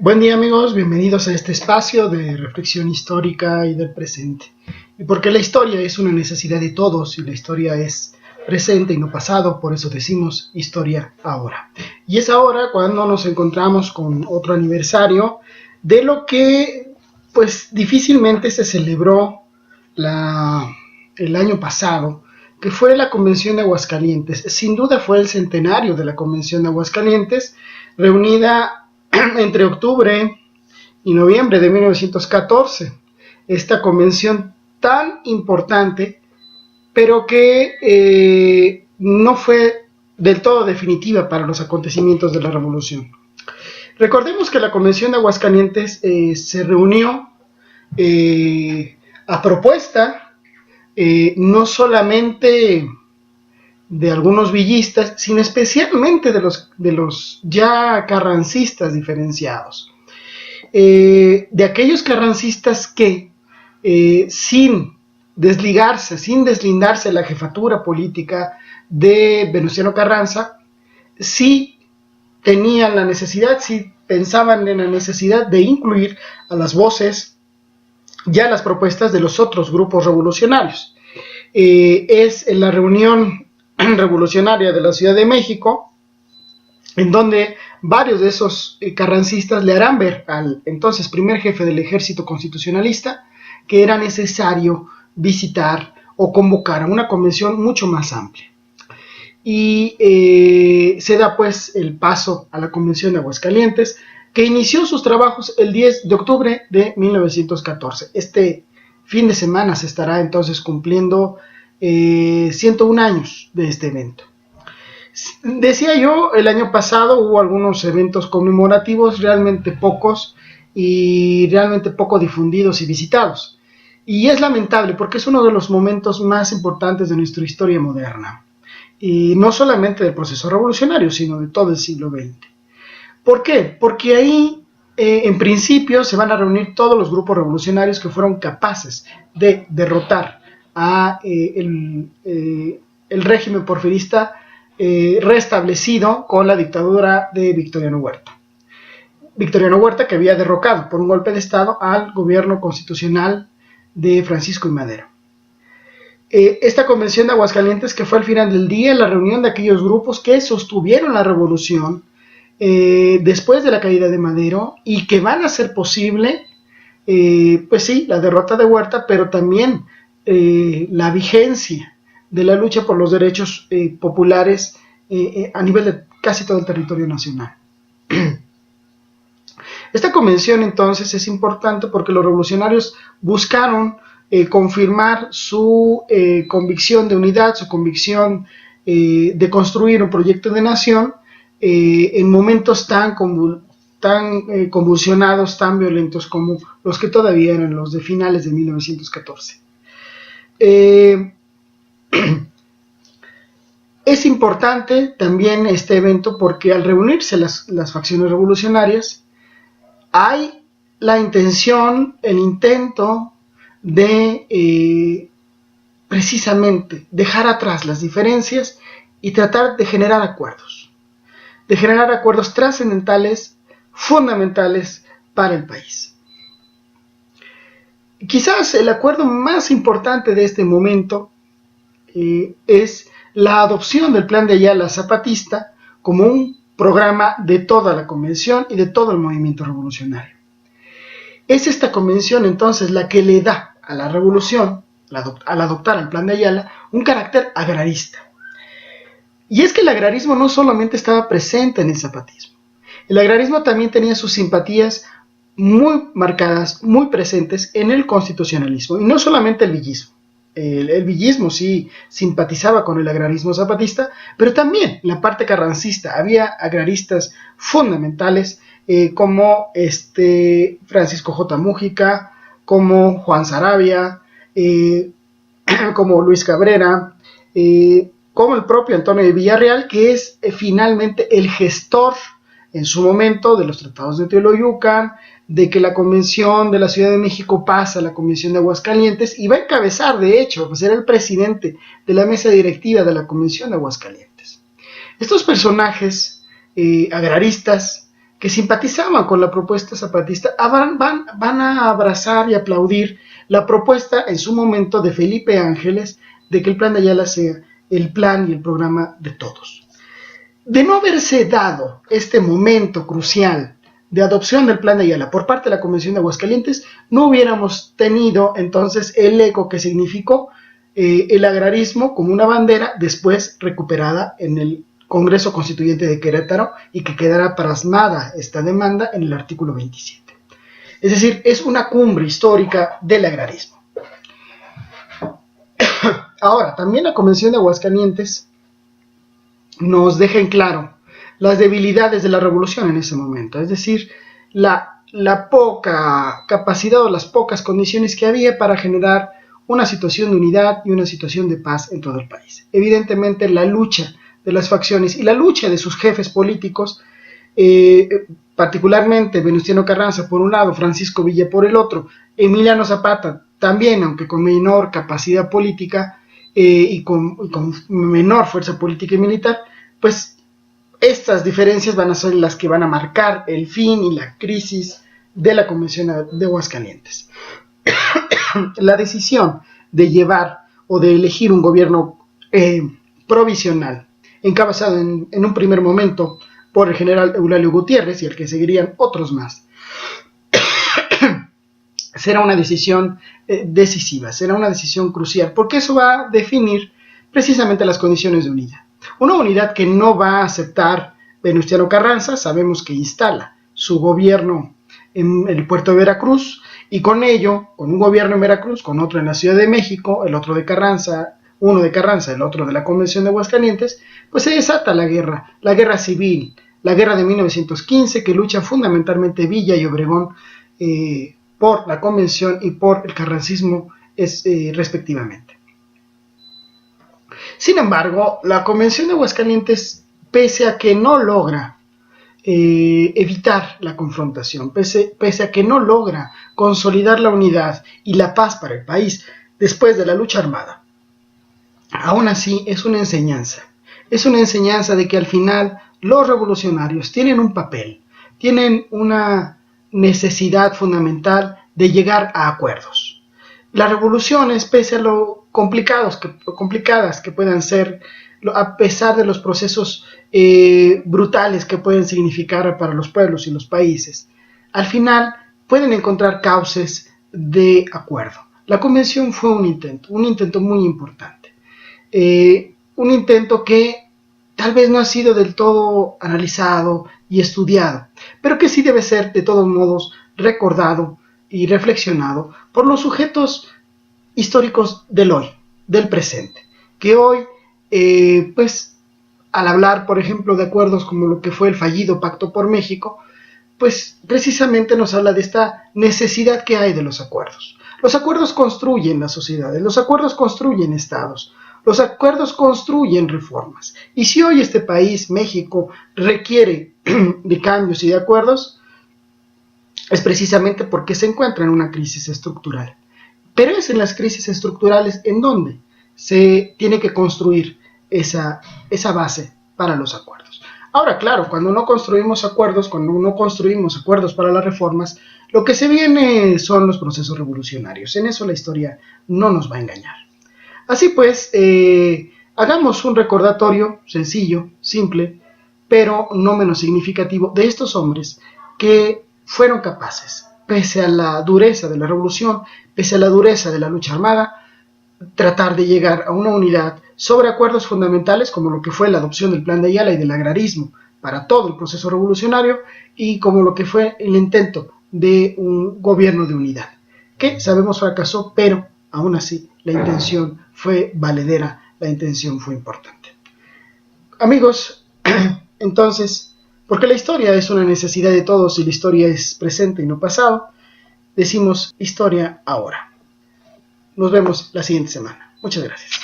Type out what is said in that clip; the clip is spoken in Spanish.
Buen día amigos, bienvenidos a este espacio de reflexión histórica y del presente. Y porque la historia es una necesidad de todos y la historia es presente y no pasado, por eso decimos historia ahora. Y es ahora cuando nos encontramos con otro aniversario de lo que pues difícilmente se celebró el año pasado, que fue la Convención de Aguascalientes. Sin duda fue el centenario de la Convención de Aguascalientes, reunida entre octubre y noviembre de 1914. Esta convención tan importante, pero que no fue del todo definitiva para los acontecimientos de la Revolución. Recordemos que la Convención de Aguascalientes se reunió a propuesta no solamente de algunos villistas, sino especialmente de los ya carrancistas diferenciados. De aquellos carrancistas que sin deslindarse de la jefatura política de Venustiano Carranza, sí tenían la necesidad, sí pensaban en la necesidad de incluir a las voces, ya las propuestas de los otros grupos revolucionarios. Es en la reunión revolucionaria de la Ciudad de México, en donde varios de esos carrancistas le harán ver al entonces primer jefe del ejército constitucionalista que era necesario visitar o convocar a una convención mucho más amplia. Y se da pues el paso a la Convención de Aguascalientes, que inició sus trabajos el 10 de octubre de 1914. Este fin de semana se estará entonces cumpliendo 101 años de este evento. Decía yo, el año pasado hubo algunos eventos conmemorativos, realmente pocos y realmente poco difundidos y visitados. Y es lamentable porque es uno de los momentos más importantes de nuestra historia moderna. Y no solamente del proceso revolucionario, sino de todo el siglo XX. ¿Por qué? Porque ahí, en principio, se van a reunir todos los grupos revolucionarios que fueron capaces de derrotar a el régimen porfirista restablecido con la dictadura de Victoriano Huerta. Victoriano Huerta, que había derrocado por un golpe de Estado al gobierno constitucional de Francisco I. Madero. Esta convención de Aguascalientes, que fue al final del día la reunión de aquellos grupos que sostuvieron la revolución después de la caída de Madero y que van a hacer posible, pues sí, la derrota de Huerta, pero también la vigencia de la lucha por los derechos populares a nivel de casi todo el territorio nacional. Esta convención entonces es importante porque los revolucionarios buscaron confirmar su convicción de unidad, su convicción de construir un proyecto de nación en momentos tan convulsionados, tan violentos como los que todavía eran los de finales de 1914. Es importante también este evento porque al reunirse las facciones revolucionarias hay la intención, el intento de precisamente dejar atrás las diferencias y tratar de generar acuerdos trascendentales, fundamentales para el país. Quizás el acuerdo más importante de este momento es la adopción del Plan de Ayala zapatista como un programa de toda la convención y de todo el movimiento revolucionario. Es esta convención entonces la que le da a la revolución, al adoptar el Plan de Ayala, un carácter agrarista. Y es que el agrarismo no solamente estaba presente en el zapatismo, el agrarismo también tenía sus simpatías muy marcadas, muy presentes en el constitucionalismo, y no solamente el villismo. El villismo sí simpatizaba con el agrarismo zapatista, pero también en la parte carrancista había agraristas fundamentales como Francisco J. Mújica, como Juan Saravia, como Luis Cabrera, como el propio Antonio de Villarreal, que es finalmente el gestor en su momento de los tratados de Teoloyucan, de que la Convención de la Ciudad de México pasa a la Convención de Aguascalientes y va a encabezar, de hecho, va a ser el presidente de la mesa directiva de la Convención de Aguascalientes. Estos personajes agraristas que simpatizaban con la propuesta zapatista van a abrazar y aplaudir la propuesta en su momento de Felipe Ángeles de que el Plan de Ayala sea el plan y el programa de todos. De no haberse dado este momento crucial de adopción del Plan de Ayala por parte de la Convención de Aguascalientes, no hubiéramos tenido entonces el eco que significó el agrarismo como una bandera después recuperada en el Congreso Constituyente de Querétaro y que quedará plasmada esta demanda en el artículo 27. Es decir, es una cumbre histórica del agrarismo. Ahora, también la Convención de Aguascalientes nos deja en claro las debilidades de la revolución en ese momento, es decir, la poca capacidad o las pocas condiciones que había para generar una situación de unidad y una situación de paz en todo el país. Evidentemente, la lucha de las facciones y la lucha de sus jefes políticos, particularmente Venustiano Carranza por un lado, Francisco Villa por el otro, Emiliano Zapata también, aunque con menor capacidad política y con menor fuerza política y militar, pues estas diferencias van a ser las que van a marcar el fin y la crisis de la Convención de Aguascalientes. La decisión de llevar o de elegir un gobierno provisional, encabezado en un primer momento por el general Eulalio Gutiérrez y al que seguirían otros más, será una decisión decisiva, será una decisión crucial, porque eso va a definir precisamente las condiciones de unidad. Una unidad que no va a aceptar Venustiano Carranza, sabemos que instala su gobierno en el puerto de Veracruz, y con ello, con un gobierno en Veracruz, con otro en la Ciudad de México, el otro de Carranza, uno de Carranza, el otro de la Convención de Aguascalientes, pues se desata la guerra civil, la guerra de 1915, que lucha fundamentalmente Villa y Obregón por la Convención y por el carrancismo respectivamente. Sin embargo, la Convención de Aguascalientes, pese a que no logra evitar la confrontación, pese a que no logra consolidar la unidad y la paz para el país después de la lucha armada, aún así es una enseñanza de que al final los revolucionarios tienen un papel, tienen una necesidad fundamental de llegar a acuerdos. Las revoluciones, pese a lo complicadas que puedan ser, a pesar de los procesos brutales que pueden significar para los pueblos y los países, al final pueden encontrar cauces de acuerdo. La convención fue un intento muy importante, un intento que tal vez no ha sido del todo analizado y estudiado, pero que sí debe ser de todos modos recordado y reflexionado por los sujetos históricos del hoy, del presente, que hoy, pues, al hablar, por ejemplo, de acuerdos como lo que fue el fallido Pacto por México, pues precisamente nos habla de esta necesidad que hay de los acuerdos. Los acuerdos construyen las sociedades, los acuerdos construyen estados, los acuerdos construyen reformas. Y si hoy este país, México, requiere de cambios y de acuerdos, es precisamente porque se encuentra en una crisis estructural. Pero es en las crisis estructurales en donde se tiene que construir esa base para los acuerdos. Ahora, claro, cuando no construimos acuerdos para las reformas, lo que se viene son los procesos revolucionarios. En eso la historia no nos va a engañar. Así pues, hagamos un recordatorio sencillo, simple, pero no menos significativo, de estos hombres que fueron capaces, pese a la dureza de la revolución, pese a la dureza de la lucha armada, tratar de llegar a una unidad sobre acuerdos fundamentales como lo que fue la adopción del Plan de Ayala y del agrarismo para todo el proceso revolucionario, y como lo que fue el intento de un gobierno de unidad, que sabemos fracasó, pero aún así la intención fue valedera, la intención fue importante. Amigos, entonces, porque la historia es una necesidad de todos y la historia es presente y no pasado, decimos historia ahora. Nos vemos la siguiente semana. Muchas gracias.